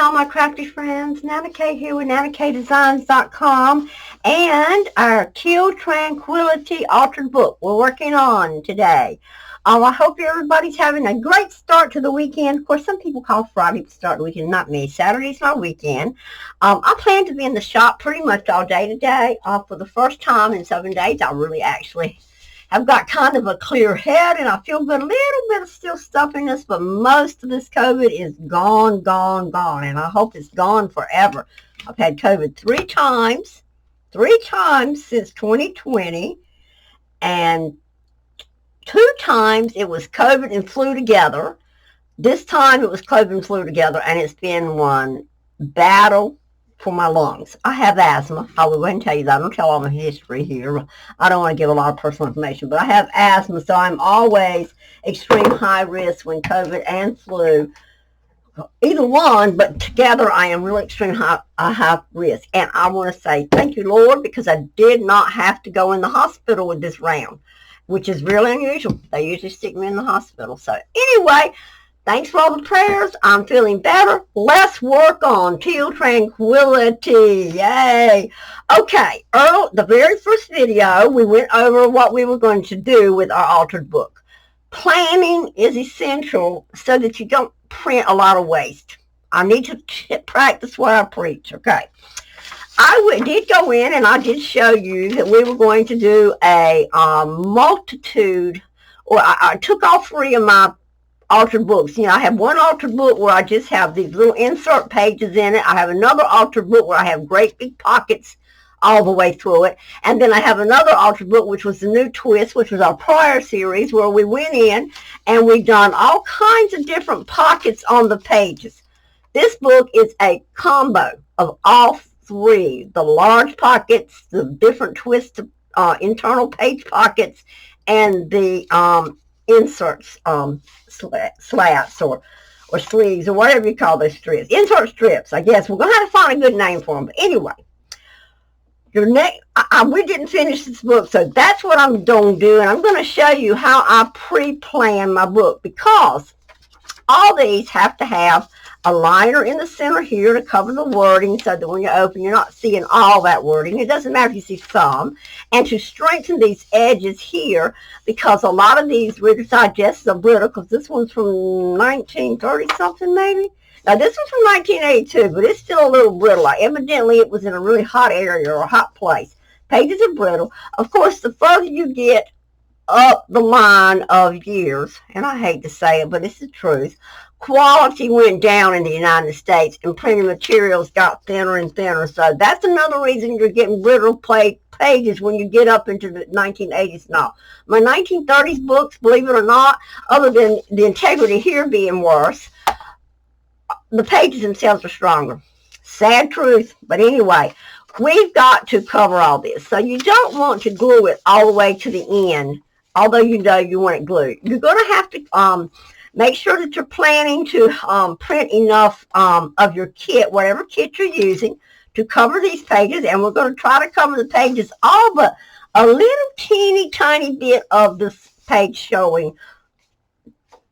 all my crafty friends. NanaKaye here with NanaKayeDesigns.com and our Teal Tranquility Altered Book we're working on today. I hope everybody's having a great start to the weekend. Of course, some people call Friday the start of the weekend, not me. Saturday's my weekend. I plan to be in the shop pretty much all day today. For the first time in 7 days, I really actually have got kind of a clear head, and I feel good. A little bit of still stuffiness, but most of this COVID is gone, and I hope it's gone forever. I've had COVID three times since 2020, and 2 times it was COVID and flu together. This time it was COVID and flu together, and it's been one battle for my lungs. I have asthma. I will go ahead and tell you that. I don't tell all my history here. I don't want to give a lot of personal information, but I have asthma, so I'm always extreme high risk when COVID and flu, either one, but together I am really extreme high risk. And I want to say thank you, Lord, because I did not have to go in the hospital with this round, which is really unusual. They usually stick me in the hospital. So anyway, thanks for all the prayers. I'm feeling better. Let's work on Teal Tranquility. Yay. Okay, the very first video, we went over what we were going to do with our altered book. Planning is essential so that you don't print a lot of waste. I need to practice what I preach, okay? I did go in and I did show you that we were going to do a multitude, or I took all 3 of my altered books. You know, I have one altered book where I just have these little insert pages in it. I have another altered book where I have great big pockets all the way through it. And then I have another altered book, which was the new twist, which was our prior series, where we went in and we done all kinds of different pockets on the pages. This book is a combo of all 3, the large pockets, the different twist internal page pockets, and the inserts, slats or sleeves or whatever you call those strips. Insert strips, I guess. We're going to have to find a good name for them. But anyway, we didn't finish this book, so that's what I'm going to do. And I'm going to show you how I pre-plan my book, because all these have to have a liner in the center here to cover the wording so that when you open, you're not seeing all that wording. It doesn't matter if you see some. And to strengthen these edges here, because a lot of these Reader's Digests are brittle, because this one's from 1930-something maybe. Now, this one's from 1982, but it's still a little brittle. Evidently, it was in a really hot area or a hot place. Pages are brittle. Of course, the further you get up the line of years, and I hate to say it, but it's the truth, quality went down in the United States, and printing materials got thinner and thinner. So that's another reason you're getting brittle pages when you get up into the 1980s now. My 1930s books, believe it or not, other than the integrity here being worse, the pages themselves are stronger. Sad truth. But anyway, we've got to cover all this. So you don't want to glue it all the way to the end, although you know you want it glued. You're going to have to make sure that you're planning to print enough of your kit, whatever kit you're using, to cover these pages. And we're going to try to cover the pages all but a little teeny tiny bit of this page showing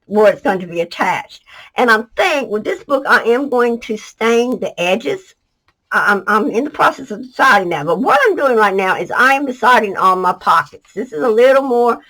where it's going to be attached. And I think with this book, I am going to stain the edges. I'm in the process of deciding that. But what I'm doing right now is I am deciding on my pockets. This is a little more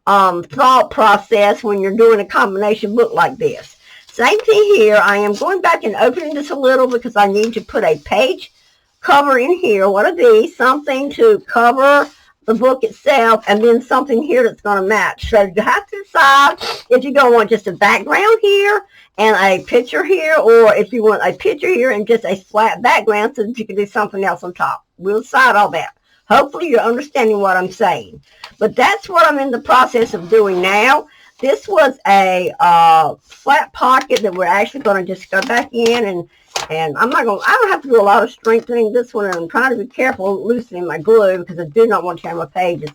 thought process when you're doing a combination book like this. Same thing here. I am going back and opening this a little because I need to put a page cover in here, one of these, something to cover the book itself, and then something here that's going to match. So you have to decide if you're going to want just a background here and a picture here, or if you want a picture here and just a flat background so that you can do something else on top. We'll decide all that. Hopefully you're understanding what I'm saying. But that's what I'm in the process of doing now. This was a flat pocket that we're actually going to just go back in, and I don't have to do a lot of strengthening this one, and I'm trying to be careful loosening my glue because I do not want to tear my pages.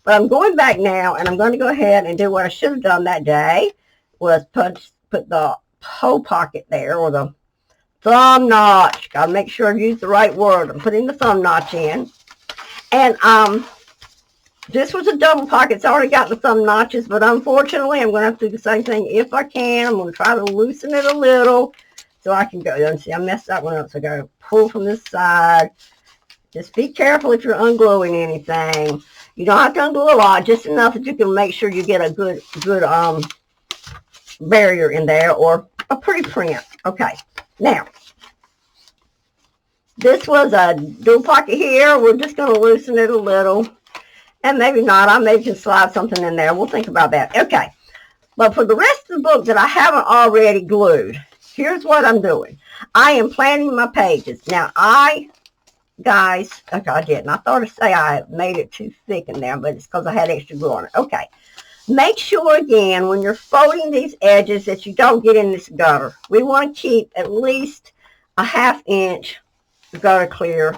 But I'm going back now, and I'm going to go ahead and do what I should have done that day, was put the whole pocket there, or the thumb notch. Got to make sure I use the right word. I'm putting the thumb notch in. And this was a double pocket. It's already got the thumb notches, but unfortunately, I'm going to have to do the same thing if I can. I'm going to try to loosen it a little so I can go. And see, I messed that one up. So I got to pull from this side. Just be careful if you're ungluing anything. You don't have to unglue a lot, just enough that you can make sure you get a good barrier in there, or a pretty print. Okay, now this was a dual pocket here. We're just going to loosen it a little, and maybe not. I maybe can slide something in there. We'll think about that. Okay, but for the rest of the book that I haven't already glued, here's what I'm doing. I am planning my pages. Now, guys, okay, I didn't. I thought to say I made it too thick in there, but it's because I had extra glue on it. Okay. Make sure, again, when you're folding these edges that you don't get in this gutter. We want to keep at least a 1/2 inch gutter clear,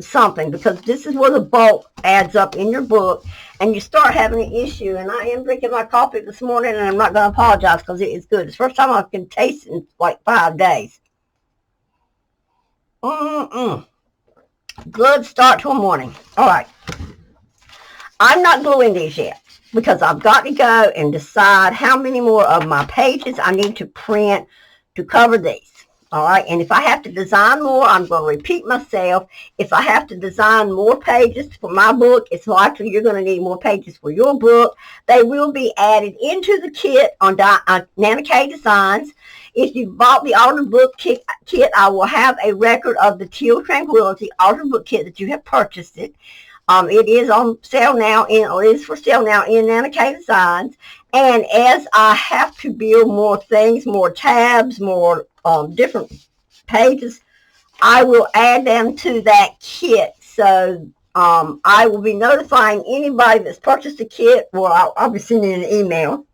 something, because this is where the bulk adds up in your book, and you start having an issue. And I am drinking my coffee this morning, and I'm not going to apologize because it is good. It's the first time I can taste it in like 5 days. Good start to a morning. All right. I'm not gluing these yet because I've got to go and decide how many more of my pages I need to print to cover these. All right. And if I have to design more, I'm going to repeat myself. If I have to design more pages for my book, it's likely you're going to need more pages for your book. They will be added into the kit on NanaKaye Designs. If you bought the Altered Book kit, I will have a record of the Teal Tranquility Altered Book kit that you have purchased it. It is on sale now, or it is for sale now in NanaKaye Designs. And as I have to build more things, more tabs, more different pages, I will add them to that kit. So I will be notifying anybody that's purchased the kit, or I'll be sending an email.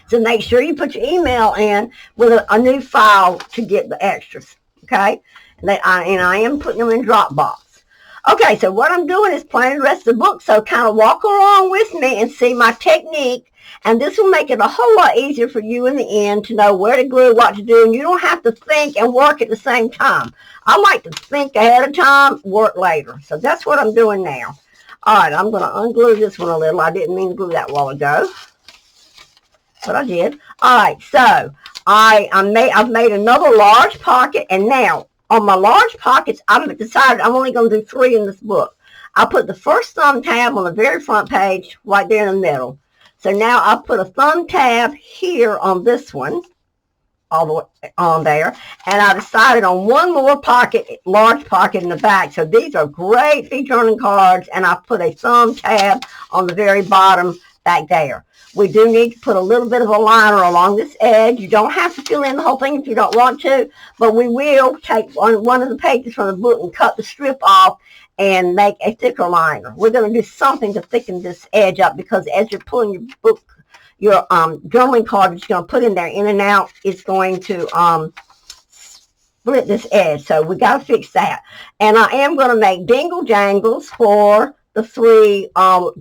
So make sure you put your email in with a new file to get the extras, okay? And I am putting them in Dropbox. Okay, so what I'm doing is planning the rest of the book, so kind of walk along with me and see my technique, and this will make it a whole lot easier for you in the end to know where to glue, what to do, and you don't have to think and work at the same time. I like to think ahead of time, work later. So that's what I'm doing now. All right, I'm going to unglue this one a little. I didn't mean to glue that a while ago, but I did. All right, so I've made another large pocket, and now on my large pockets, I've decided I'm only going to do 3 in this book. I put the first thumb tab on the very front page right there in the middle. So now I put a thumb tab here on this one, all the way on there, and I decided on one more pocket, large pocket in the back. So these are great journaling cards, and I put a thumb tab on the very bottom back there. We do need to put a little bit of a liner along this edge. You don't have to fill in the whole thing if you don't want to, but we will take one of the pages from the book and cut the strip off and make a thicker liner. We're going to do something to thicken this edge up, because as you're pulling your book, your journaling card that you're going to put in there in and out, it's going to split this edge. So we got to fix that. And I am going to make dingle jangles for the 3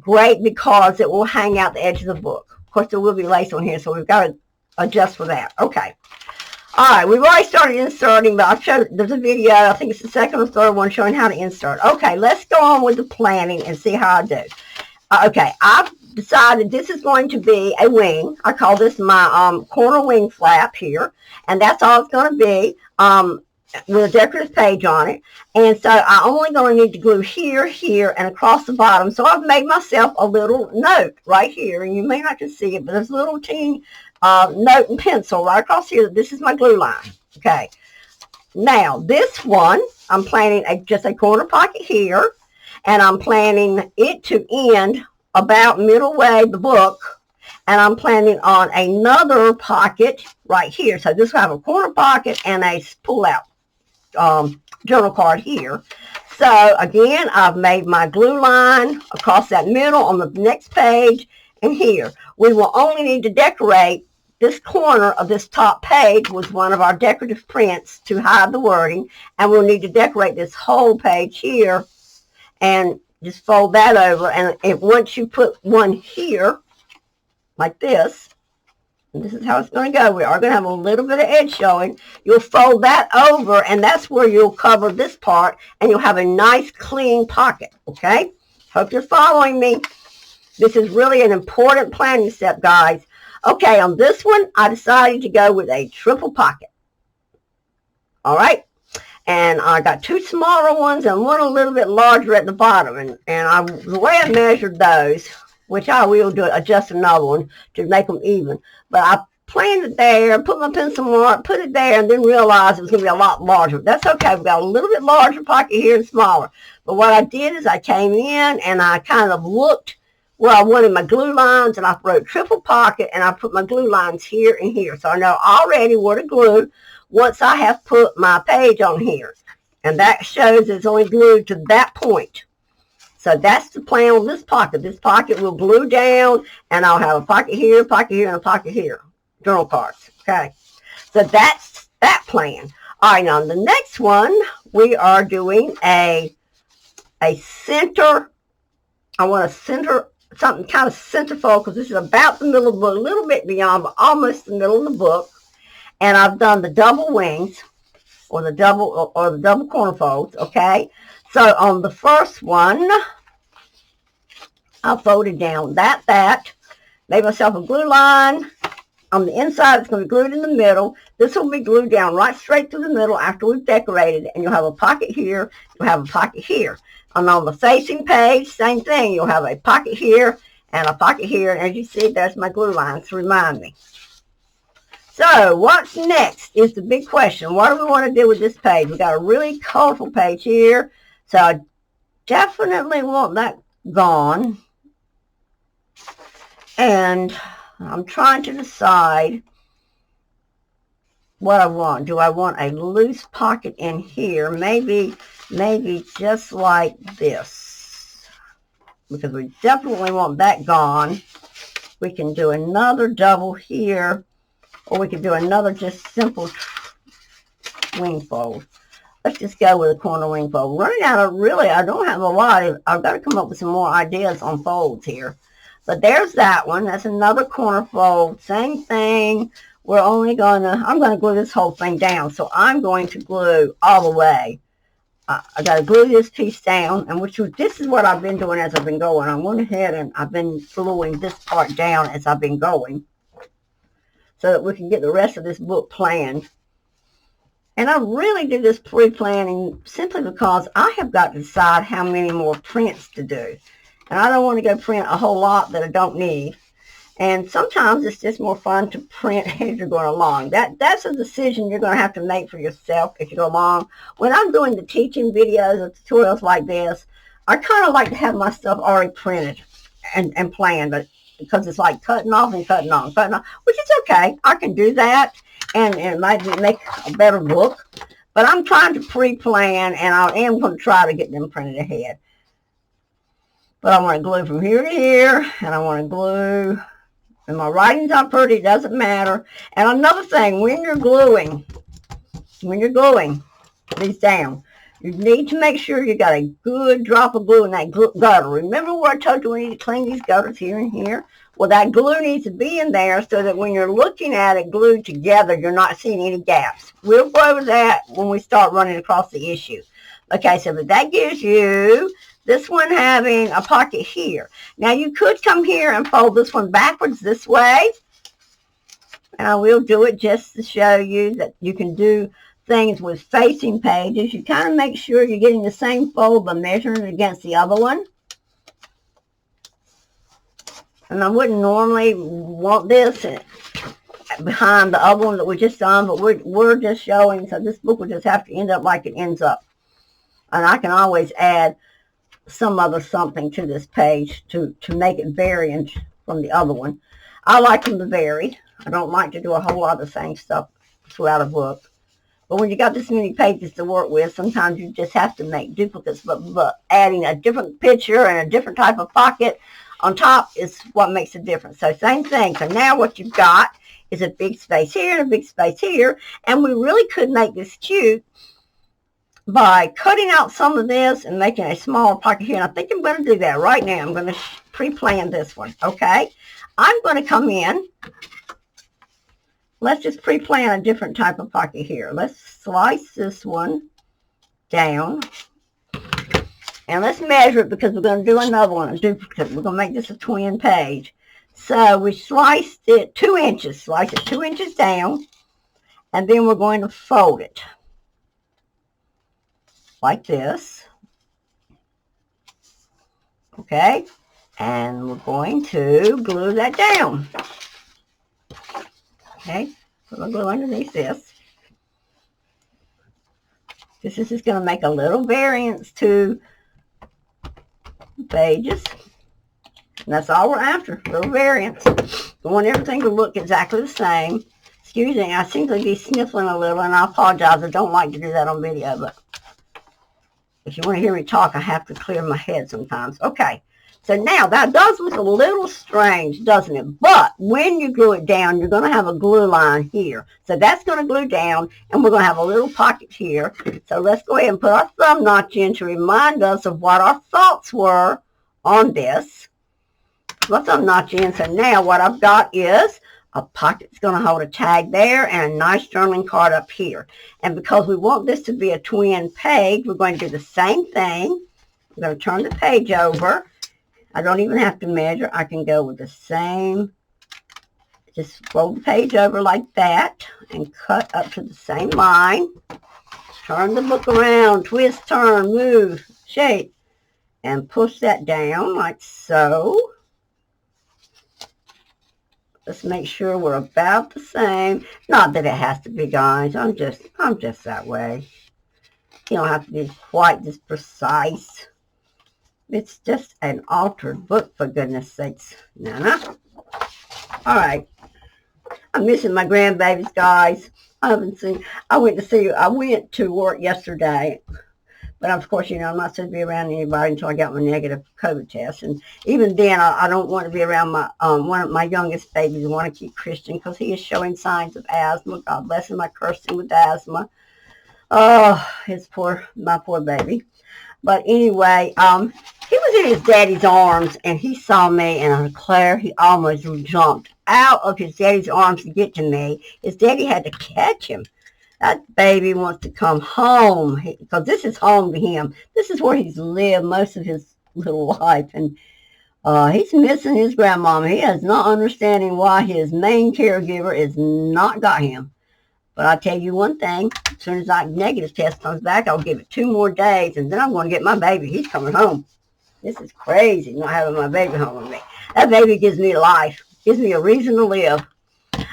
great, because it will hang out the edge of the book. Of course, there will be lace on here, so we've got to adjust for that. Okay. All right, we've already started inserting, but I've showed, there's a video, I think it's the second or third one, showing how to insert. Okay, let's go on with the planning and see how I do. Okay, I've decided this is going to be a wing. I call this my corner wing flap here, and that's all it's going to be, with a decorative page on it. And so I'm only going to need to glue here, here, and across the bottom. So I've made myself a little note right here, and you may not can see it, but there's a little teeny note and pencil right across here. This is my glue line. Okay. Now, this one, I'm planning just a corner pocket here, and I'm planning it to end about middle way the book, and I'm planning on another pocket right here. So this will have a corner pocket and a pull-out journal card here. So again, I've made my glue line across that middle on the next page, and here. We will only need to decorate this corner of this top page with one of our decorative prints to hide the wording, and we'll need to decorate this whole page here, and just fold that over. And once you put one here like this, and this is how it's going to go, we are going to have a little bit of edge showing. You'll fold that over, and that's where you'll cover this part, and you'll have a nice clean pocket. Okay, hope you're following me. This is really an important planning step, guys. Okay, on this one, I decided to go with a triple pocket. All right. And I got two smaller ones and one a little bit larger at the bottom. And the way I measured those, which I will do, adjust another one to make them even. But I planned it there, put my pencil mark, put it there, and then realized it was going to be a lot larger. That's okay. We've got a little bit larger pocket here and smaller. But what I did is I came in and I kind of looked where I wanted my glue lines, and I wrote triple pocket, and I put my glue lines here and here. So I know already where to glue once I have put my page on here. And that shows it's only glued to that point. So that's the plan with this pocket. This pocket will glue down, and I'll have a pocket here, and a pocket here. Journal cards, okay? So that's that plan. All right, now the next one, we are doing a center. I want to center something kind of centerfold, because this is about the middle of the book, a little bit beyond, but almost the middle of the book. And I've done the double wings, or the double corner folds, okay? So on the first one, I'll fold it down that, made myself a glue line. On the inside, it's going to be glued in the middle. This will be glued down right straight through the middle after we've decorated it. And you'll have a pocket here, you'll have a pocket here. And on the facing page, same thing. You'll have a pocket here and a pocket here. And as you see, there's my glue lines to remind me. So what's next is the big question. What do we want to do with this page? We've got a really colorful page here. So I definitely want that gone. And I'm trying to decide what I want. Do I want a loose pocket in here? Maybe just like this. Because we definitely want that gone. We can do another double here. Or we could do another just simple wing fold. Let's just go with a corner wing fold. Running out of, really, I don't have a lot. I've got to come up with some more ideas on folds here. But there's that one. That's another corner fold. Same thing. I'm going to glue this whole thing down. So I'm going to glue all the way. I got to glue this piece down. And this is what I've been doing as I've been going. I went ahead and I've been gluing this part down as I've been going, so that we can get the rest of this book planned. And I really do this pre-planning simply because I have got to decide how many more prints to do. And I don't want to go print a whole lot that I don't need. And sometimes it's just more fun to print as you're going along. That's a decision you're going to have to make for yourself as you go along. When I'm doing the teaching videos or tutorials like this, I kind of like to have my stuff already printed and planned. But because it's like cutting off and cutting on, which is okay. I can do that, and it might make a better book. But I'm trying to pre-plan, and I am going to try to get them printed ahead. But I want to glue from here to here, and I want to glue, and my writing's not pretty, it doesn't matter. And another thing, when you're gluing these down, you need to make sure you got a good drop of glue in that gutter. Remember where I told you we need to clean these gutters here and here? Well, that glue needs to be in there so that when you're looking at it glued together, you're not seeing any gaps. We'll go over that when we start running across the issue. Okay, so but that gives you this one having a pocket here. Now, you could come here and fold this one backwards this way. And I will do it just to show you that you can do things with facing pages. You kind of make sure you're getting the same fold by measuring it against the other one. And I wouldn't normally want this behind the other one that we just done, but we're just showing, so this book will just have to end up like it ends up. And I can always add some other something to this page to make it variant from the other one. I like them to vary. I don't like to do a whole lot of the same stuff throughout a book. But when you got this many pages to work with, sometimes you just have to make duplicates. But adding a different picture and a different type of pocket on top is what makes a difference. So same thing. So now what you've got is a big space here and a big space here. And we really could make this cute by cutting out some of this and making a smaller pocket here. And I think I'm going to do that right now. I'm going to pre-plan this one. Okay. I'm going to come in. Let's just pre-plan a different type of pocket here. Let's slice this one down. And let's measure it because we're going to do another one, a duplicate. We're going to make this a twin page. So we sliced it 2 inches. Slice it 2 inches down. And then we're going to fold it. like this. Okay, and we're going to glue that down. Okay, put my glue underneath this. This is just going to make a little variance to the pages. And that's all we're after, a little variance. We want everything to look exactly the same. Excuse me, I seem to be sniffling a little, and I apologize. I don't like to do that on video, but if you want to hear me talk, I have to clear my head sometimes. Okay, so now that does look a little strange, doesn't it? But when you glue it down, you're going to have a glue line here. So that's going to glue down, and we're going to have a little pocket here. So let's go ahead and put our thumb notch in to remind us of what our thoughts were on this. My thumb notch in. So now what I've got is a pocket that's going to hold a tag there and a nice journaling card up here. And because we want this to be a twin page, we're going to do the same thing. I'm going to turn the page over. I don't even have to measure. I can go with the same. Just fold the page over like that and cut up to the same line. Turn the book around, twist, turn, move, shape, and push that down like so. Let's make sure we're about the same. Not that it has to be, guys. I'm just that way. You don't have to be quite this precise. It's just an altered book, for goodness sakes, Nana. All right. I'm missing my grandbabies, guys. I went to work yesterday. But of course, you know, I'm not supposed to be around anybody until I got my negative COVID test. And even then, I don't want to be around my one of my youngest babies. I want to keep Christian because he is showing signs of asthma. God bless him. I cursed him with asthma. Oh, my poor baby. But anyway, he was in his daddy's arms, and he saw me, and I declare he almost jumped out of his daddy's arms to get to me. His daddy had to catch him. That baby wants to come home because this is home to him. This is where he's lived most of his little life. And he's missing his grandmama. He is not understanding why his main caregiver is not got him. But I tell you one thing, as soon as that negative test comes back, I'll give it 2 more days, and then I'm going to get my baby. He's coming home. This is crazy, not having my baby home with me. That baby gives me life, gives me a reason to live.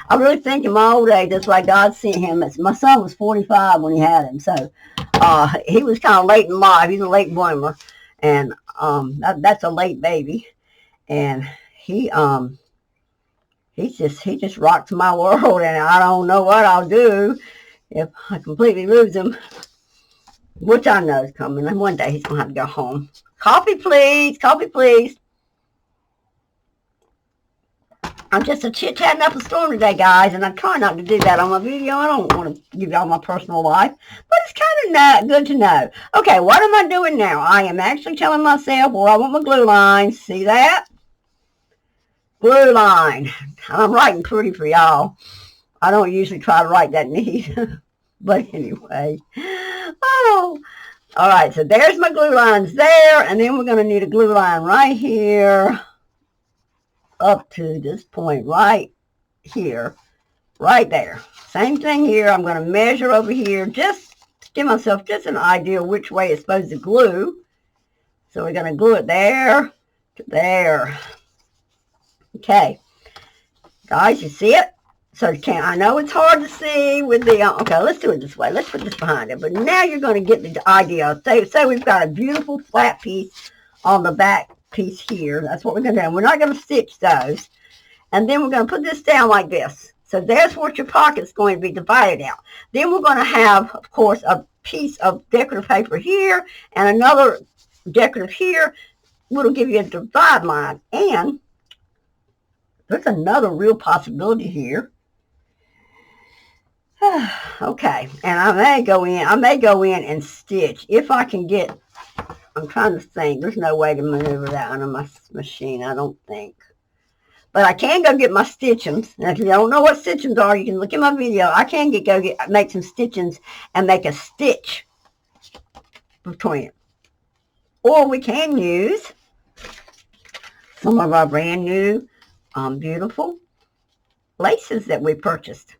I really think in my old age, that's why God sent him. My son was 45 when he had him, so he was kind of late in life. He's a late bloomer, and that's a late baby. And he just rocks my world, and I don't know what I'll do if I completely lose him, which I know is coming. And one day he's gonna have to go home. Coffee, please. Coffee, please. I'm just a chit-chatting up a storm today, guys, and I try not to do that on my video. I don't want to give y'all my personal life, but it's kind of good to know. Okay, what am I doing now? I am actually telling myself where I want my glue lines. See that? Glue line. I'm writing pretty for y'all. I don't usually try to write that neat, but anyway. Oh, all right, so there's my glue lines there, and then we're going to need a glue line right here. Up to this point right here, right there. Same thing here. I'm going to measure over here just to give myself just an idea which way it's supposed to glue. So we're going to glue it there to there. Okay. Guys, you see it? So I know it's hard to see with the, okay, let's do it this way. Let's put this behind it. But now you're going to get the idea. Say we've got a beautiful flat piece on the back piece here. That's what we're going to do. We're not going to stitch those. And then we're going to put this down like this. So there's what your pocket's going to be divided out. Then we're going to have, of course, a piece of decorative paper here and another decorative here, which will give you a divide line. And there's another real possibility here. Okay, and I may go in and stitch if I can get. I'm trying to think. There's no way to maneuver that under my machine, I don't think. But I can go get my stitchings. And if you don't know what stitchings are, you can look at my video. I can make some stitchings and make a stitch between it. Or we can use some of our brand new, beautiful laces that we purchased.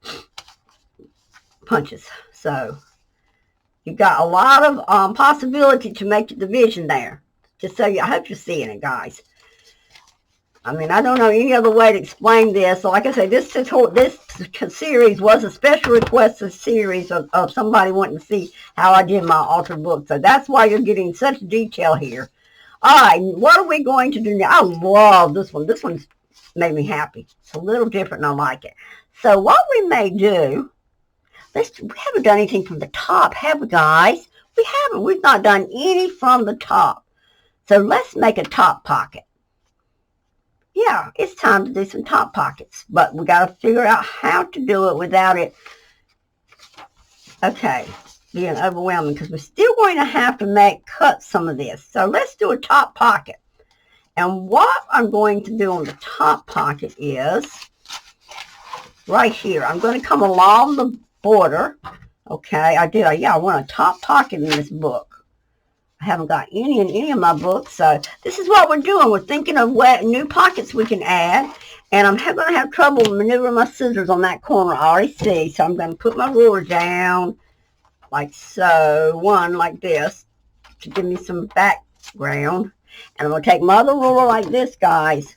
Punches. So You've got a lot of possibility to make the division there. Just so I hope you're seeing it, guys. I mean, I don't know any other way to explain this. So like I say, this series was a special request series of somebody wanting to see how I did my altered book. So that's why you're getting such detail here. All right, what are we going to do now? I love this one. This one's made me happy. It's a little different and I like it. So what we may do, we haven't done anything from the top, have we, guys? We haven't. We've not done any from the top. So let's make a top pocket. Yeah, it's time to do some top pockets, but we got to figure out how to do it without it, okay, being overwhelming, because we're still going to have to cut some of this. So let's do a top pocket. And what I'm going to do on the top pocket is right here. I'm going to come along the border. Okay, I want a top pocket in this book. I haven't got any in any of my books, so this is what we're doing. We're thinking of what new pockets we can add, and I'm going to have trouble maneuvering my scissors on that corner, I already see. So I'm going to put my ruler down like so, one like this, to give me some background. And I'm going to take my other ruler like this, guys.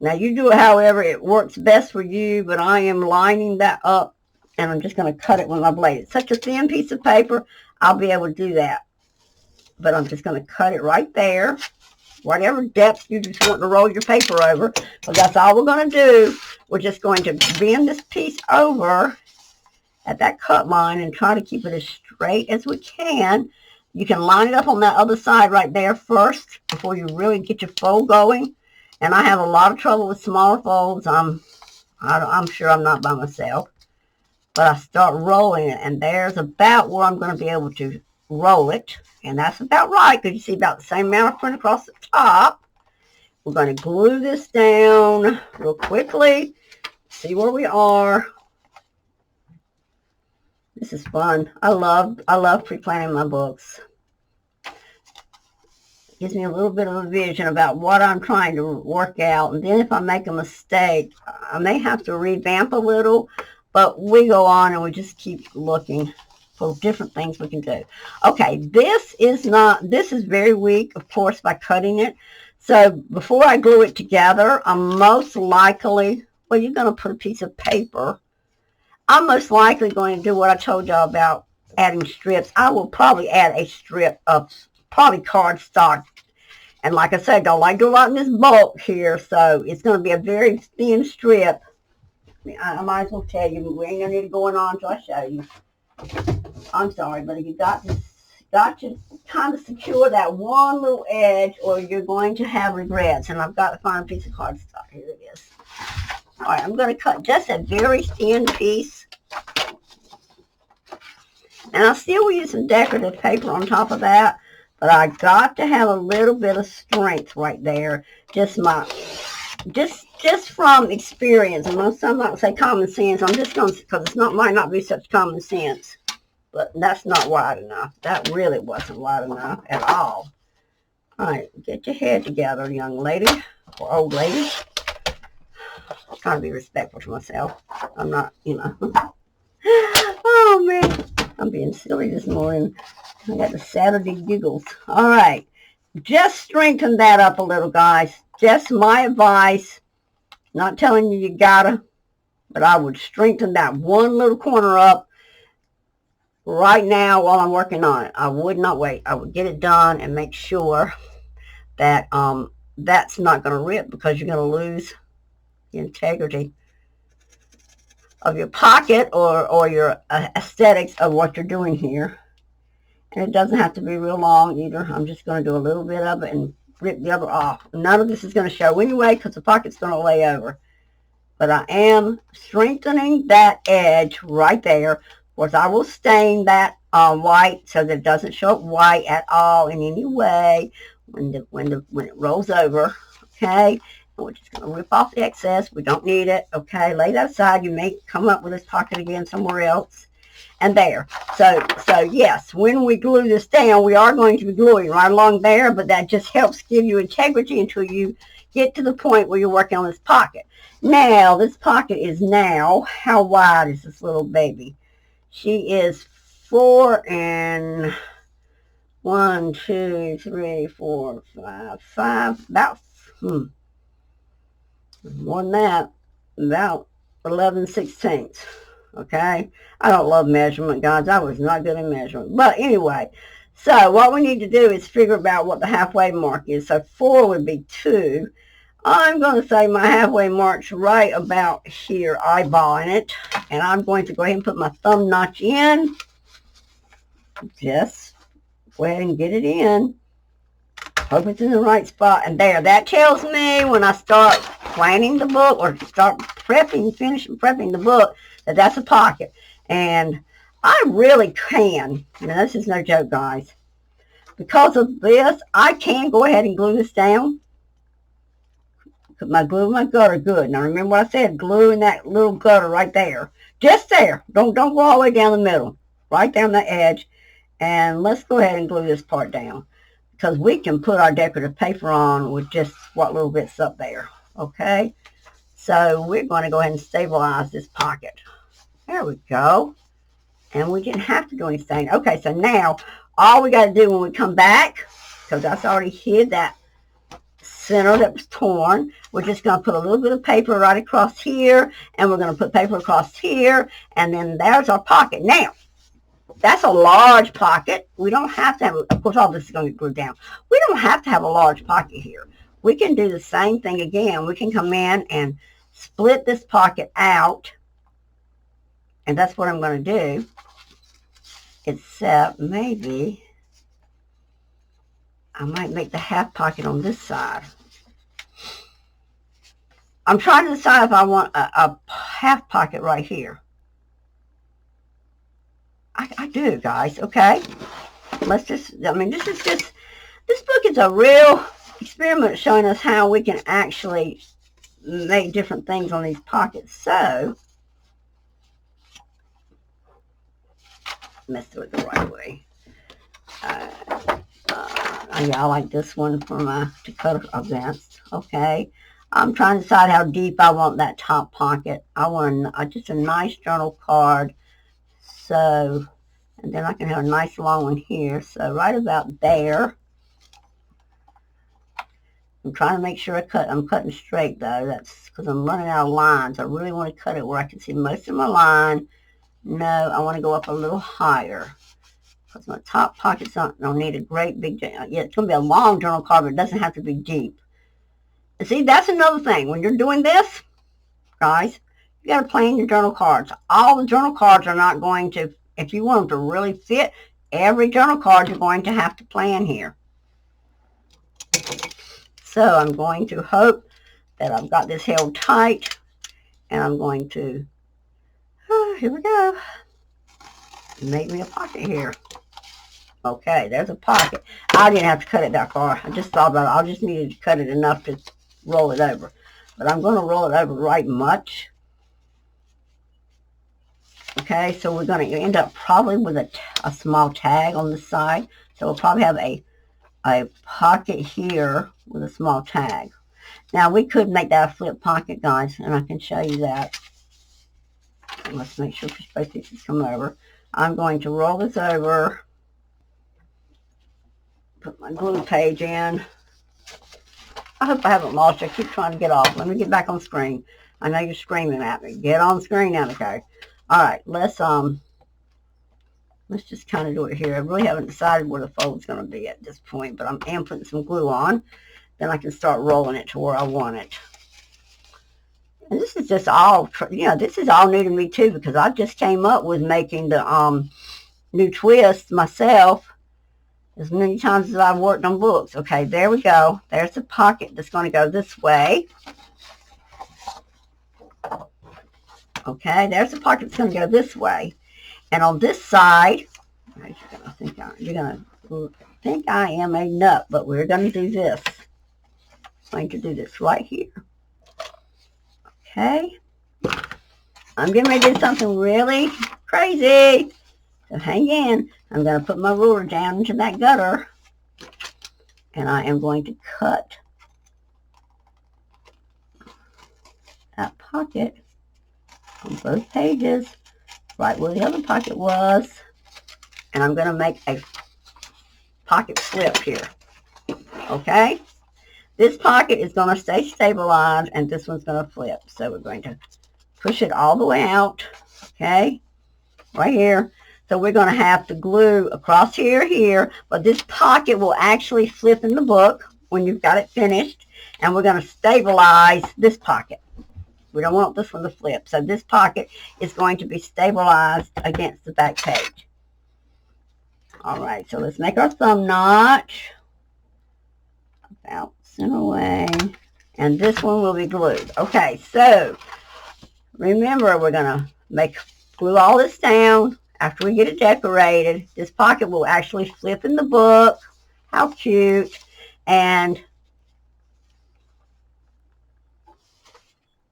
Now, you do it however it works best for you, but I am lining that up, and I'm just going to cut it with my blade. It's such a thin piece of paper, I'll be able to do that. But I'm just going to cut it right there, whatever depth you just want to roll your paper over. So that's all we're going to do. We're just going to bend this piece over at that cut line and try to keep it as straight as we can. You can line it up on that other side right there first before you really get your fold going. And I have a lot of trouble with smaller folds. I'm sure I'm not by myself. But I start rolling it, and there's about where I'm going to be able to roll it. And that's about right, because you see about the same amount of print across the top. We're going to glue this down real quickly. See where we are. This is fun. I love pre-planning my books. It gives me a little bit of a vision about what I'm trying to work out. And then if I make a mistake, I may have to revamp a little. But we go on and we just keep looking for different things we can do. Okay, this is very weak, of course, by cutting it. So before I glue it together, I'm most likely, well, you're going to put a piece of paper. I'm most likely going to do what I told y'all about adding strips. I will probably add a strip of probably cardstock. And like I said, I don't like to do a lot in this bulk here, so it's going to be a very thin strip. I might as well tell you, we ain't going to need to go on until I show you. I'm sorry, but you got to kind of secure that one little edge, or you're going to have regrets. And I've got to find a piece of cardstock. Here it is. All right, I'm going to cut just a very thin piece. And I still will use some decorative paper on top of that, but I got to have a little bit of strength right there. Just from experience, and most I'm not going to say common sense. I'm just going to, because might not be such common sense. But that's not wide enough. That really wasn't wide enough at all. All right, get your head together, young lady or old lady. I'm trying to be respectful to myself. I'm not, Oh, man. I'm being silly this morning. I got the Saturday giggles. All right. Just strengthen that up a little, guys. Just my advice. Not telling you gotta, but I would strengthen that one little corner up right now while I'm working on it. I would not wait. I would get it done and make sure that that's not going to rip, because you're going to lose the integrity of your pocket or your aesthetics of what you're doing here. And it doesn't have to be real long either. I'm just going to do a little bit of it and rip the other off. None of this is going to show anyway, because the pocket's going to lay over. But I am strengthening that edge right there. Of course, I will stain that white so that it doesn't show up white at all in any way when it rolls over. Okay, and we're just going to rip off the excess. We don't need it. Okay, lay that aside. You may come up with this pocket again somewhere else. And there. So yes, when we glue this down, we are going to be gluing right along there, but that just helps give you integrity until you get to the point where you're working on this pocket. Now, this pocket is now, how wide is this little baby? She is 4 and 1, 2, 3, 4, 5, about, more than that, about 11/16. Okay, I don't love measurement, guys. I was not good at measurement. But anyway, so what we need to do is figure out what the halfway mark is. So 4 would be 2. I'm going to say my halfway mark's right about here, eyeballing it. And I'm going to go ahead and put my thumb notch in. Just go ahead and get it in. Hope it's in the right spot. And there, that tells me when I start planning the book or start finishing prepping the book, that that's a pocket. And I really can, this is no joke, guys. Because of this, I can go ahead and glue this down. Put my glue in my gutter good. Now remember what I said, glue in that little gutter right there. Just there. Don't go all the way down the middle. Right down the edge. And let's go ahead and glue this part down. Because we can put our decorative paper on with just what little bit's up there. Okay? So we're going to go ahead and stabilize this pocket. There we go. And we didn't have to do anything. Okay, so now all we got to do when we come back, because that's already hid that center that was torn, we're just going to put a little bit of paper right across here, and we're going to put paper across here, and then there's our pocket. Now, that's a large pocket. We don't have to have, of course, all this is going to get glued down. We don't have to have a large pocket here. We can do the same thing again. We can come in and split this pocket out, and that's what I'm going to do, except maybe I might make the half pocket on this side. I'm trying to decide if I want a half pocket right here. I do, guys, okay? Let's just, this book is a real experiment showing us how we can actually make different things on these pockets. So, let's do it the right way. Yeah, I like this one for my to cut events. Okay, I'm trying to decide how deep I want that top pocket. I want just a nice journal card. So, and then I can have a nice long one here. So right about there. I'm trying to make sure I'm cutting straight though. That's because I'm running out of lines. I really want to cut it where I can see most of my line. No, I want to go up a little higher. Because my top pocket's don't need a great big, yeah, it's going to be a long journal card, but it doesn't have to be deep. And see, that's another thing. When you're doing this, guys, you got to plan your journal cards. All the journal cards are not going to, if you want them to really fit, every journal card you're going to have to plan here. So I'm going to hope that I've got this held tight, and I'm going to, here we go, make me a pocket here. Okay, there's a pocket. I didn't have to cut it that far. I just thought about it. I just needed to cut it enough to roll it over. But I'm going to roll it over right much. Okay, so we're going to end up probably with a small tag on the side. So we'll probably have a pocket here with a small tag. Now, we could make that a flip pocket, guys, and I can show you that. Let's make sure both pieces come over. I'm going to roll this over. Put my glue page in. I hope I haven't lost you. I keep trying to get off. Let me get back on screen. I know you're screaming at me. Get on screen, NanaKaye. All right, let's just kind of do it here. I really haven't decided where the fold's going to be at this point, but I am putting some glue on. Then I can start rolling it to where I want it. And this is just all, this is all new to me too, because I just came up with making the new twist myself as many times as I've worked on books. Okay, there we go. There's the pocket that's going to go this way. Okay, there's the pocket that's going to go this way. And on this side, you're going to think I am a nut, but we're going to do this. I'm going to do this right here. Okay. I'm getting ready to do something really crazy. So hang in. I'm going to put my ruler down into that gutter, and I am going to cut that pocket on both pages, right where the other pocket was. and I'm going to make a pocket flip here. Okay? This pocket is going to stay stabilized, and this one's going to flip. So we're going to push it all the way out, okay, right here. So we're going to have to glue across here, but this pocket will actually flip in the book when you've got it finished, and we're going to stabilize this pocket. We don't want this one to flip, so this pocket is going to be stabilized against the back page. All right, so let's make our thumb notch about center away, and this one will be glued. Okay, so remember, we're going to glue all this down. After we get it decorated, this pocket will actually flip in the book. How cute. And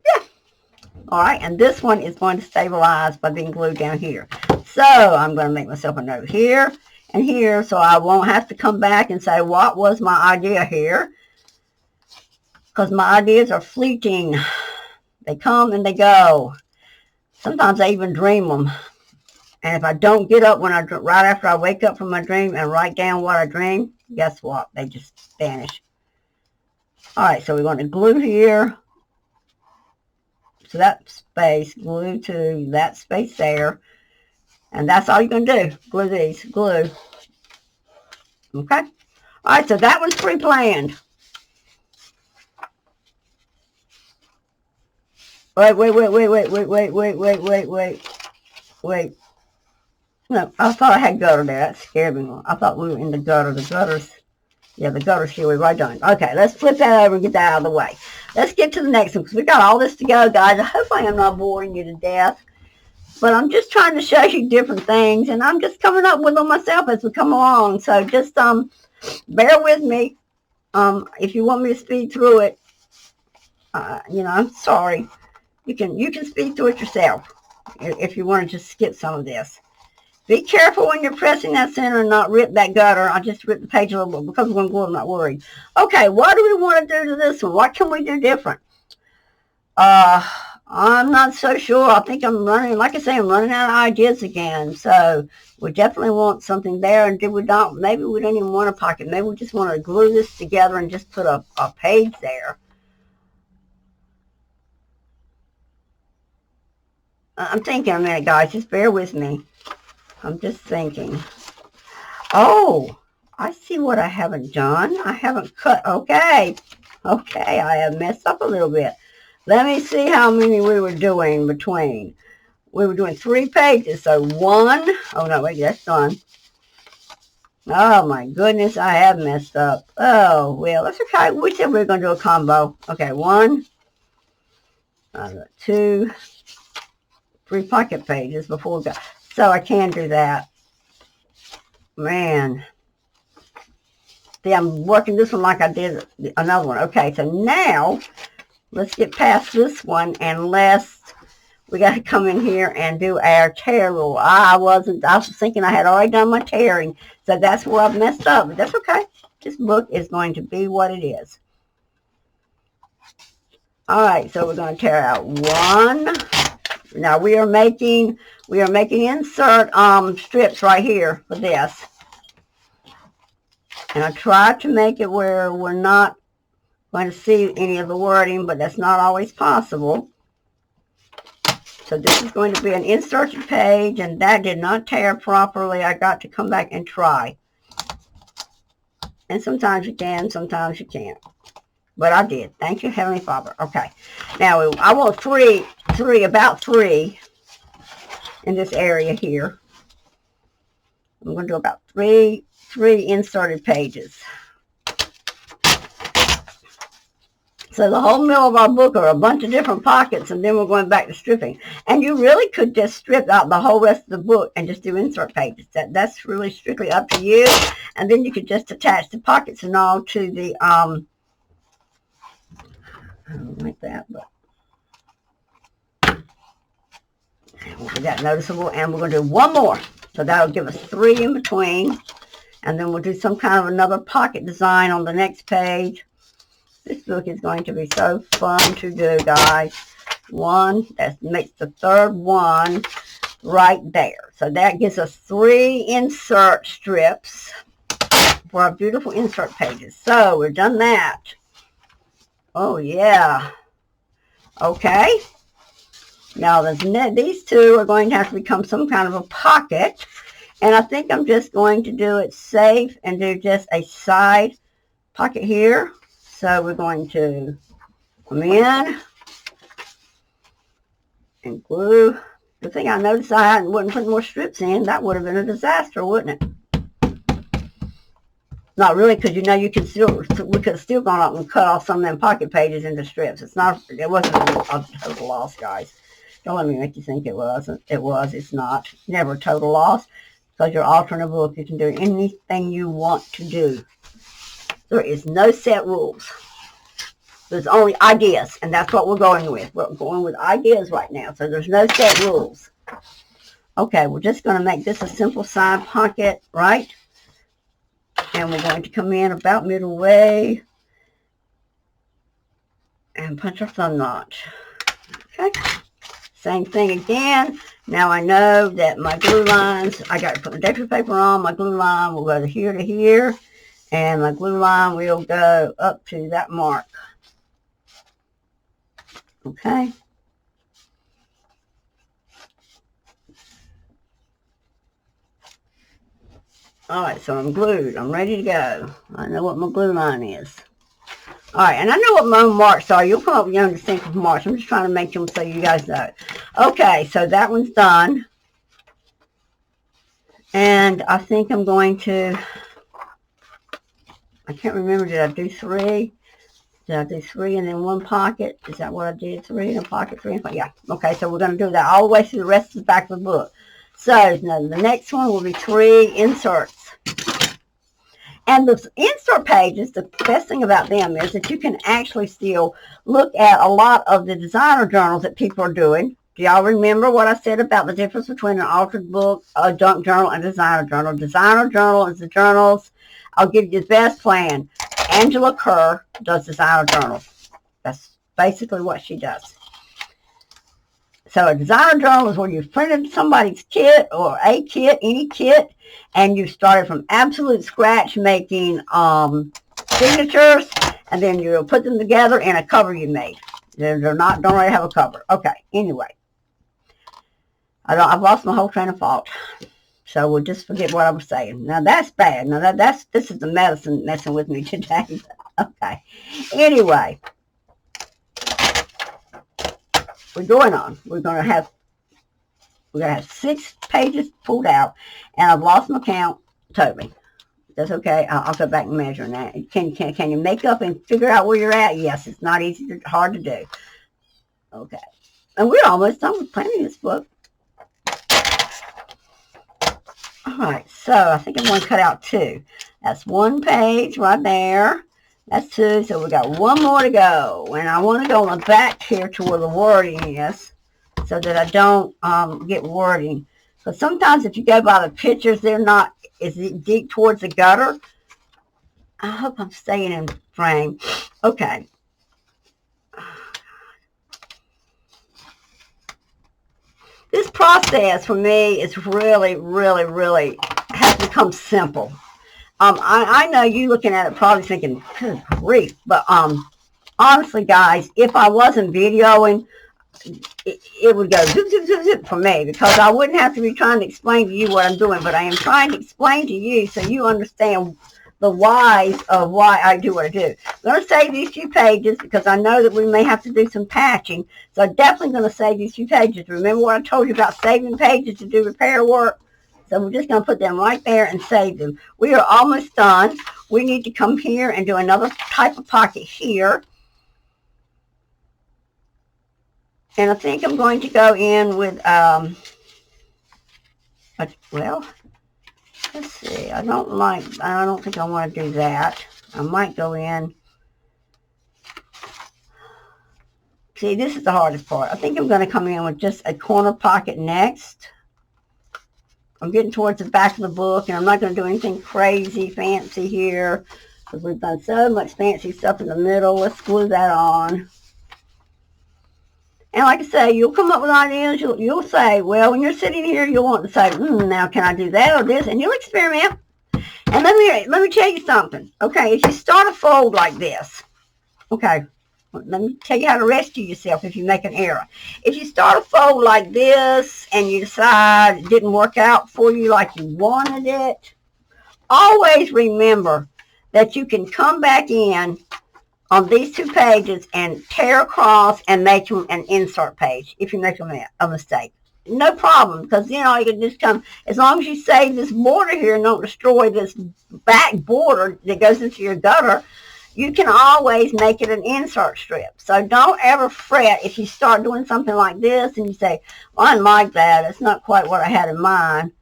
yeah. All right, and this one is going to stabilize by being glued down here. So I'm going to make myself a note here and here, so I won't have to come back and say, what was my idea here? Because my ideas are fleeting. They come and they go. Sometimes I even dream them. And if I don't get up right after I wake up from my dream and write down what I dream, guess what? They just vanish. All right, so we're going to glue here to that space, glue to that space there. And that's all you're going to do. Glue these. Glue. Okay? All right, so that one's pre-planned. Wait. No, I thought I had gutter there. That scared me. I thought we were in the gutter. The gutters. Yeah, the gutter's here. We're right done. Okay, let's flip that over and get that out of the way. Let's get to the next one because we got all this to go, guys. I hope I am not boring you to death. But I'm just trying to show you different things, and I'm just coming up with them myself as we come along. So just bear with me. If you want me to speed through it, I'm sorry. You can speed through it yourself if you want to just skip some of this. Be careful when you're pressing that center and not rip that gutter. I just ripped the page a little bit because we're going to glue. I'm not worried. Okay, what do we want to do to this one? What can we do different? I'm not so sure. I think I'm running, like I say, I'm running out of ideas again. So we definitely want something there. And maybe we don't even want a pocket. Maybe we just want to glue this together and just put a page there. I'm thinking a minute, guys. Just bear with me. I'm just thinking. Oh, I see what I haven't done. I haven't cut. Okay, I have messed up a little bit. Let me see how many we were doing between. We were doing 3 pages. So 1. Oh, no, wait, that's done. Oh, my goodness, I have messed up. Oh, well, that's okay. We said we were going to do a combo. Okay, 1, 2, 3 pocket pages before we go. So I can do that. Man. See, I'm working this one like I did another one. Okay, so now let's get past this one, and we got to come in here and do our tear rule. I was thinking I had already done my tearing, so that's where I've messed up. But that's okay. This book is going to be what it is. All right, so we're going to tear out 1. Now we are making insert strips right here for this. And I tried to make it where we're not going to see any of the wording, but that's not always possible. So this is going to be an inserted page, and that did not tear properly. I got to come back and try. And sometimes you can, sometimes you can't. But I did. Thank you, Heavenly Father. Okay. Now, I want about three in this area here. I'm going to do about three inserted pages. So the whole middle of our book are a bunch of different pockets, and then we're going back to stripping. And you really could just strip out the whole rest of the book and just do insert pages. That's really strictly up to you. And then you could just attach the pockets and all to the, I don't like that, but it won't be that noticeable. And we're going to do one more. So that'll give us 3 in between. And then we'll do some kind of another pocket design on the next page. This book is going to be so fun to do, guys. That makes the third one. right there. So that gives us 3 insert strips for our beautiful insert pages. So we've done that. Oh yeah. Okay. Now these 2 are going to have to become some kind of a pocket. And I think I'm just going to do it safe and do just a side pocket here. So we're going to come in and glue. The thing I noticed I wouldn't put more strips in. That would have been a disaster, wouldn't it? Not really, because you know we could have still gone up and cut off some of them pocket pages into strips. It wasn't a total loss, guys. Don't let me make you think it wasn't. It's not. Never a total loss, because you're altering a book. You can do anything you want to do. There is no set rules. There's only ideas, and that's what we're going with. We're going with ideas right now, so there's no set rules. Okay, we're just going to make this a simple side pocket, right? And we're going to come in about middle way and punch our thumb notch. Okay, same thing again. Now I know that my glue lines, I got to put the decorative paper on. My glue line will go to here, and my glue line will go up to that mark. Okay. All right, so I'm glued. I'm ready to go. I know what my glue line is. All right, and I know what my own marks are. You'll come up with your own distinctive marks. I'm just trying to make them so you guys know. Okay, so that one's done. And I think I'm going to, I can't remember, did I do 3? Did I do 3 and then 1 pocket? Is that what I did? 3 in a pocket, 3 in a pocket? Yeah. Okay, so we're going to do that all the way through the rest of the back of the book. So now the next one will be 3 inserts. And the insert pages, the best thing about them is that you can actually still look at a lot of the designer journals that people are doing. Do y'all remember what I said about the difference between an altered book, a junk journal, and a designer journal? Designer journal is the journals. I'll give you the best plan. Angela Kerr does designer journals. That's basically what she does. So a designer journal is where you've printed somebody's kit or a kit, any kit, and you started from absolute scratch making signatures, and then you'll put them together in a cover you made. Don't already have a cover. Okay, anyway. I've lost my whole train of thought. So we'll just forget what I was saying. Now that's bad. Now this is the medicine messing with me today. Okay. Anyway. We're going on. We're gonna have 6 pages pulled out, and I've lost my count totally. That's okay. I'll go back and measure that. Can you make up and figure out where you're at? Yes, it's not easy, hard to do. Okay, and we're almost done with planning this book. All right, so I think I'm going to cut out 2. That's 1 page right there. That's 2, so we got 1 more to go. And I want to go on the back here to where the wording is, so that I don't get wording. Because sometimes if you go by the pictures, they're not as deep towards the gutter. I hope I'm staying in frame. Okay. This process for me is really, really, really has become simple. I know you looking at it probably thinking, good grief, but honestly, guys, if I wasn't videoing, it would go zip, zip, zip, zip for me, because I wouldn't have to be trying to explain to you what I'm doing, but I am trying to explain to you so you understand the whys of why I do what I do. I'm going to save these few pages because I know that we may have to do some patching, so I'm definitely going to save these few pages. Remember what I told you about saving pages to do repair work? So we're just going to put them right there and save them. We are almost done. We need to come here and do another type of pocket here. And I think I'm going to go in with, well, let's see. I don't think I want to do that. I might go in. See, this is the hardest part. I think I'm going to come in with just a corner pocket next. I'm getting towards the back of the book, and I'm not going to do anything crazy fancy here because we've done so much fancy stuff in the middle. Let's glue that on. And like I say, you'll come up with ideas. You'll say, well, when you're sitting here, you'll want to say, now can I do that or this? And you'll experiment. And let me tell you something. Okay, if you start a fold like this, okay, let me tell you how to rescue yourself if you make an error. If you start a fold like this and you decide it didn't work out for you like you wanted it, always remember that you can come back in on these 2 pages and tear across and make them an insert page if you make a mistake. No problem, because you can just come, as long as you save this border here and don't destroy this back border that goes into your gutter, you can always make it an insert strip. So don't ever fret if you start doing something like this and you say, well, I didn't like that. It's not quite what I had in mind.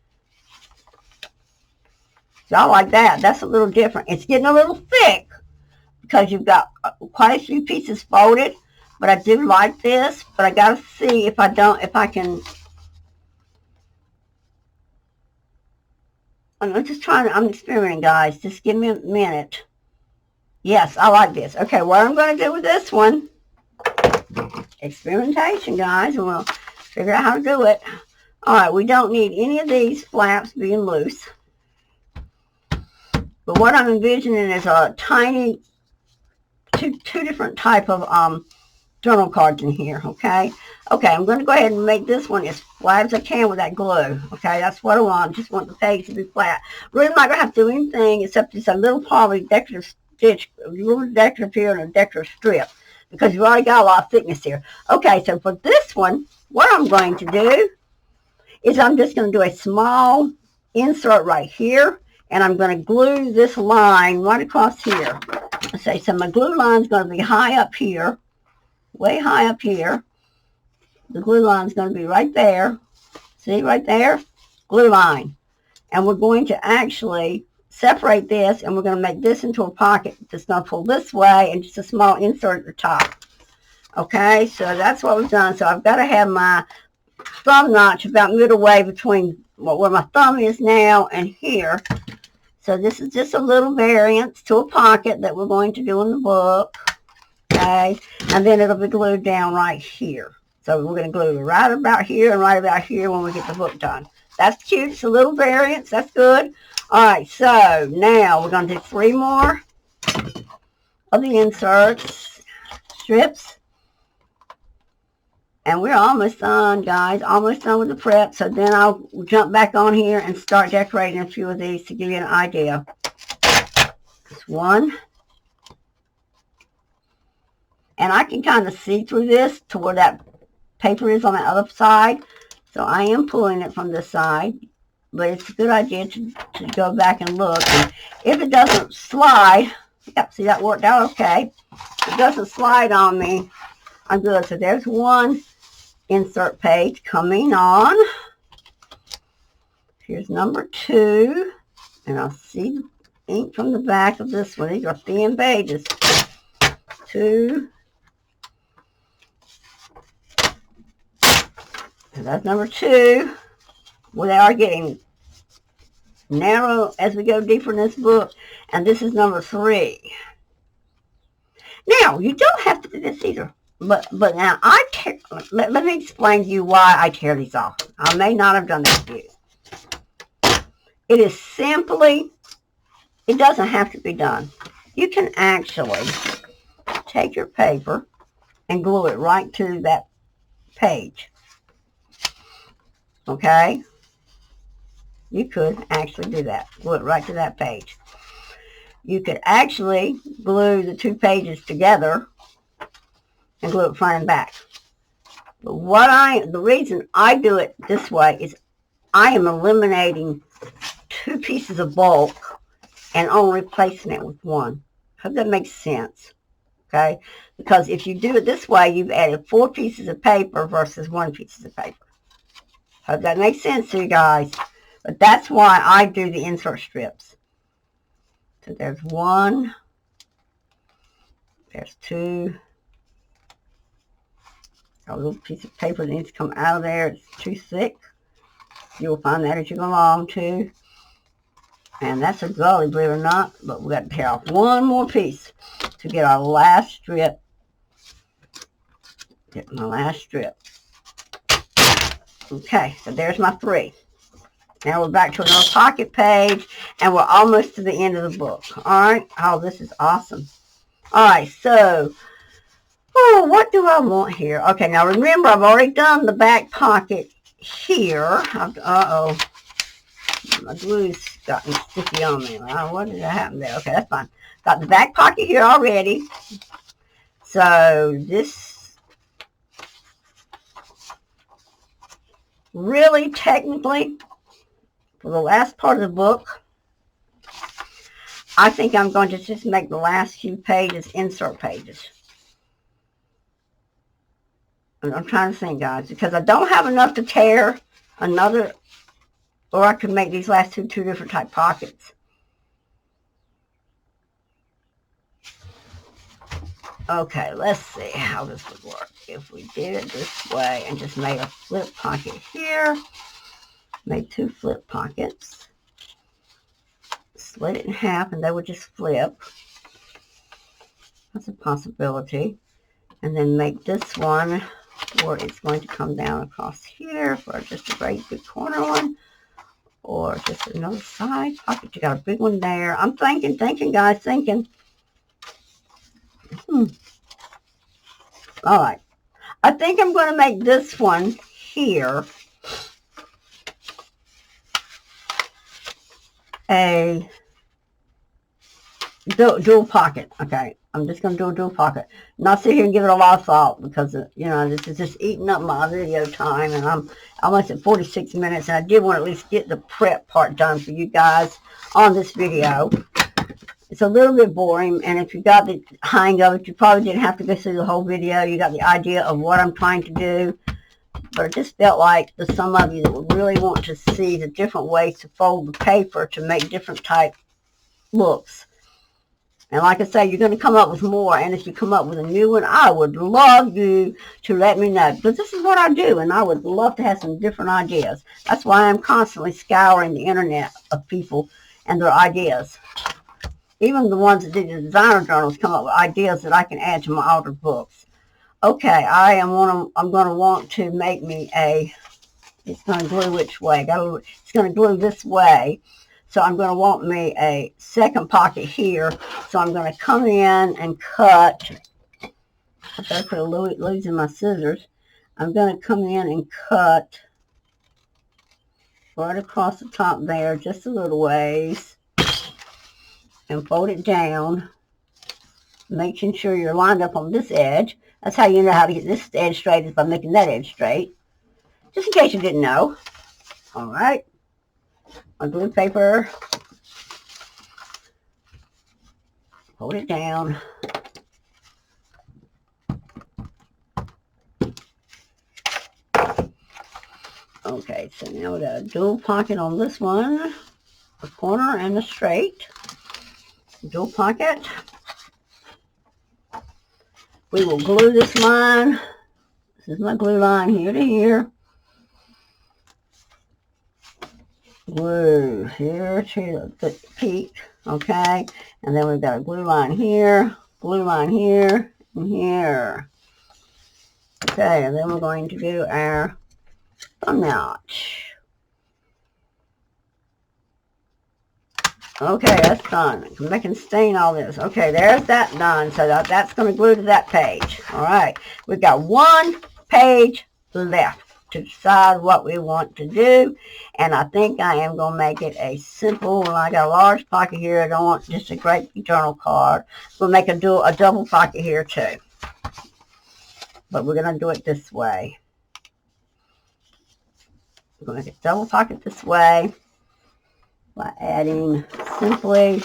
So I like that. That's a little different. It's getting a little thick because you've got quite a few pieces folded, but I do like this, but I got to see if I can. I'm experimenting, guys. Just give me a minute. Yes, I like this. Okay, what I'm going to do with this one, experimentation, guys, and we'll figure out how to do it. All right, we don't need any of these flaps being loose. But what I'm envisioning is a tiny, two different type of journal cards in here, okay? Okay, I'm going to go ahead and make this one as flat as I can with that glue, okay? That's what I want. I just want the page to be flat. Really not going to have to do anything except just a little probably decorative stitch, a little decorative here and a decorative strip, because you've already got a lot of thickness here. Okay, so for this one, what I'm going to do is I'm just going to do a small insert right here, and I'm going to glue this line right across here. Okay, so my glue line is going to be high up here, way high up here. The glue line is going to be right there. See, right there? Glue line. And we're going to actually separate this, and we're going to make this into a pocket that's going to pull this way, and just a small insert at the top. Okay, so that's what we've done. So I've got to have my thumb notch about midway between where my thumb is now and here. So this is just a little variance to a pocket that we're going to do in the book. Okay, and then it'll be glued down right here. So we're going to glue right about here and right about here when we get the book done. That's cute. It's a little variance. That's good. All right, so now we're going to do 3 more of the inserts, strips. And we're almost done, guys. Almost done with the prep. So then I'll jump back on here and start decorating a few of these to give you an idea. Just one. And I can kind of see through this to where that paper is on the other side. So I am pulling it from this side. But it's a good idea to go back and look. And if it doesn't slide, yep, see that worked out okay. If it doesn't slide on me, I'm good. So there's one insert page coming on. Here's number 2. And I'll see the ink from the back of this one. These are thin pages. 2. So that's number 2. Well, they are getting narrow as we go deeper in this book. And this is number 3. Now, you don't have to do this either. But now, let me explain to you why I tear these off. I may not have done that to you. It is simply, it doesn't have to be done. You can actually take your paper and glue it right to that page. Okay? You could actually do that. Glue it right to that page. You could actually glue the 2 pages together and glue it front and back. But the reason I do it this way is I am eliminating 2 pieces of bulk and only replacing it with 1. Hope that makes sense. Okay? Because if you do it this way, you've added 4 pieces of paper versus 1 piece of paper. Hope that makes sense to you guys. But that's why I do the insert strips. So there's 1. There's 2. A little piece of paper that needs to come out of there. It's too thick. You'll find that as you go along too. And that's a gully, believe it or not. But we've got to tear off 1 more piece to get our last strip Get my last strip. Okay, so there's my 3. Now we're back to another pocket page, and we're almost to the end of the book. All right. Oh, this is awesome. All right, so, oh, what do I want here? Okay, now remember, I've already done the back pocket here. Uh-oh. My glue's gotten sticky on me. What did happen there? Okay, that's fine. Got the back pocket here already. So this really technically, for the last part of the book, I think I'm going to just make the last few pages insert pages. I'm trying to think, guys, because I don't have enough to tear another, or I could make these last two different type pockets. Okay, let's see how this would work. If we did it this way and just made a flip pocket here, made 2 flip pockets, split it in half, and they would just flip. That's a possibility. And then make this one where it's going to come down across here for just a great big corner one, or just another side pocket. You got a big one there. I'm thinking, guys, thinking. All right. I think I'm going to make this one here a dual pocket. Okay. I'm just going to do a dual pocket. Not sit here and give it a lot of thought because, you know, this is just eating up my video time, and I'm almost at 46 minutes, and I did want to at least get the prep part done for you guys on this video. It's a little bit boring, and if you got the hang of it, you probably didn't have to go through the whole video. You got the idea of what I'm trying to do, but it just felt like there's some of you that would really want to see the different ways to fold the paper to make different type looks. And like I say, you're going to come up with more, and if you come up with a new one, I would love you to let me know, because this is what I do, and I would love to have some different ideas. That's why I'm constantly scouring the internet of people and their ideas. Even the ones that did the designer journals come up with ideas that I can add to my altered books. Okay, I'm going to want to make me a, it's going to glue which way? It's going to glue this way. So I'm going to want me a second pocket here. So I'm going to come in and cut. I better put a losing my scissors. I'm going to come in and cut right across the top there, just a little ways. And fold it down, making sure you're lined up on this edge. That's how you know how to get this edge straight, is by making that edge straight. Just in case you didn't know. All right. My glue paper. Fold it down. Okay, so now we got a dual pocket on this one, the corner and the straight. Dual pocket. We will glue this line. This is my glue line here to here. Glue here to the peak. Okay. And then we've got a glue line here, and here. Okay. And then we're going to do our thumb notch. Okay, that's done. I can stain all this. Okay, there's that done. So that's going to glue to that page. All right. We've got 1 page left to decide what we want to do. And I think I am going to make it a simple, well, I got a large pocket here. I don't want just a great journal card. We'll make a double pocket here too. But we're going to do it this way. We're going to make a double pocket this way by adding simply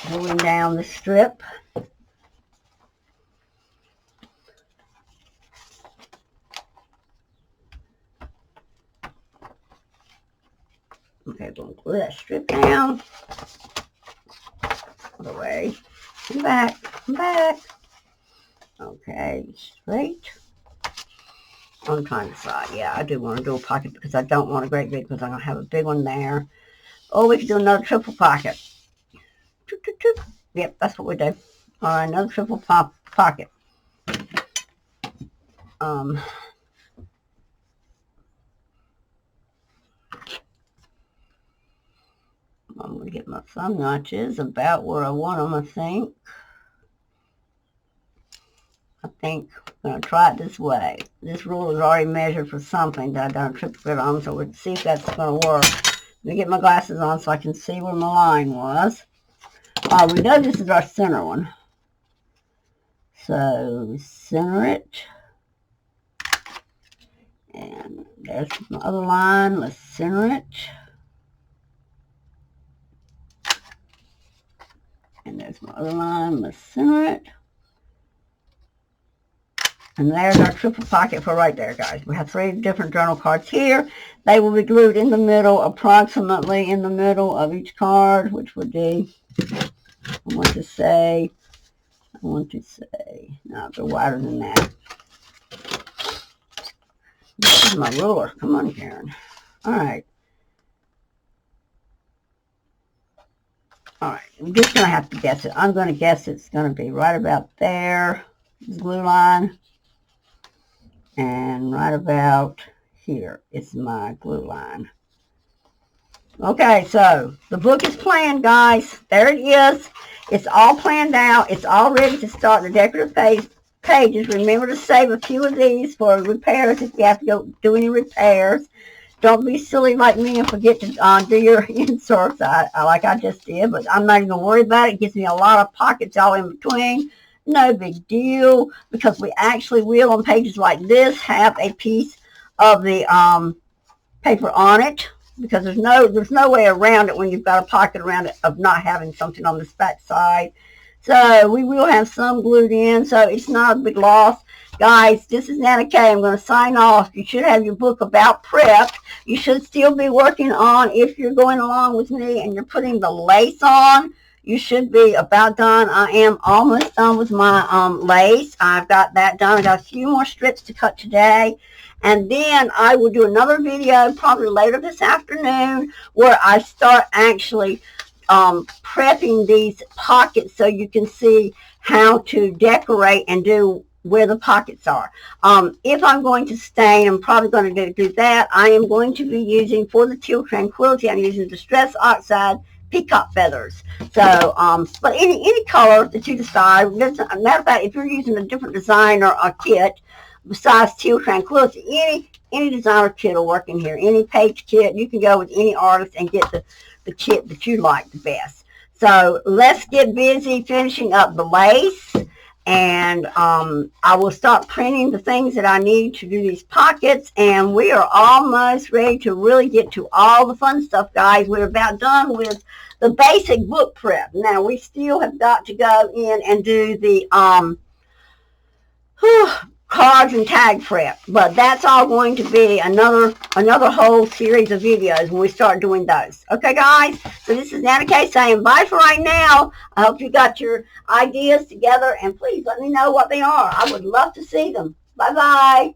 gluing down the strip. Okay, we'll glue that strip down. Other way. Come back. Okay, straight. I'm trying to decide. Yeah, I do want to do a pocket because I don't want a great big, because I'm going to have a big one there. Oh, we could do another triple pocket. Yep, that's what we do. All right, another triple pocket. I'm going to get my thumb notches about where I want them, I think. I'm going to try it this way. This ruler is already measured for something that I done a triplicate on, so we'll see if that's going to work. Let me get my glasses on so I can see where my line was. We know this is our center one. So center it. And there's my other line. Let's center it. And there's my other line. Let's center it. And there's our triple pocket for right there, guys. We have 3 different journal cards here. They will be glued in the middle, approximately in the middle of each card, which would be, I want to say, no, they're wider than that. This is my ruler. Come on, Karen. All right. All right. I'm just going to have to guess it. I'm going to guess it's going to be right about there. This glue line. And right about here is my glue line. Okay, so the book is planned, guys. There it is. It's all planned out. It's all ready to start the decorative pages. Remember to save a few of these for repairs if you have to go do any repairs. Don't be silly like me and forget to do your inserts like I just did, but I'm not even going to worry about it. It gives me a lot of pockets all in between. No big deal, because we actually will on pages like this have a piece of the paper on it, because there's no way around it when you've got a pocket around it of not having something on this back side. So we will have some glued in, so it's not a big loss. Guys, this is NanaKaye. I'm going to sign off. You should have your book about prep. You should still be working on, if you're going along with me and you're putting the lace on, you should be about done. I am almost done with my lace. I've got that done. I got a few more strips to cut today. And then I will do another video probably later this afternoon where I start actually prepping these pockets so you can see how to decorate and do where the pockets are. If I'm going to stain, I'm probably going to do that. I am going to be using, for the Teal Tranquility, I'm using Distress Oxide peacock feathers. So, but any color that you decide. Matter of fact, if you're using a different design or a kit besides Teal Tranquility, any designer kit will work in here. Any page kit, you can go with any artist and get the kit that you like the best. So let's get busy finishing up the lace. And I will start printing the things that I need to do these pockets. And we are almost ready to really get to all the fun stuff, guys. We're about done with the basic book prep. Now, we still have got to go in and do the cards and tag prep. But that's all going to be another whole series of videos when we start doing those. Okay, guys? So this is NanaKaye saying bye for right now. I hope you got your ideas together, and please let me know what they are. I would love to see them. Bye-bye.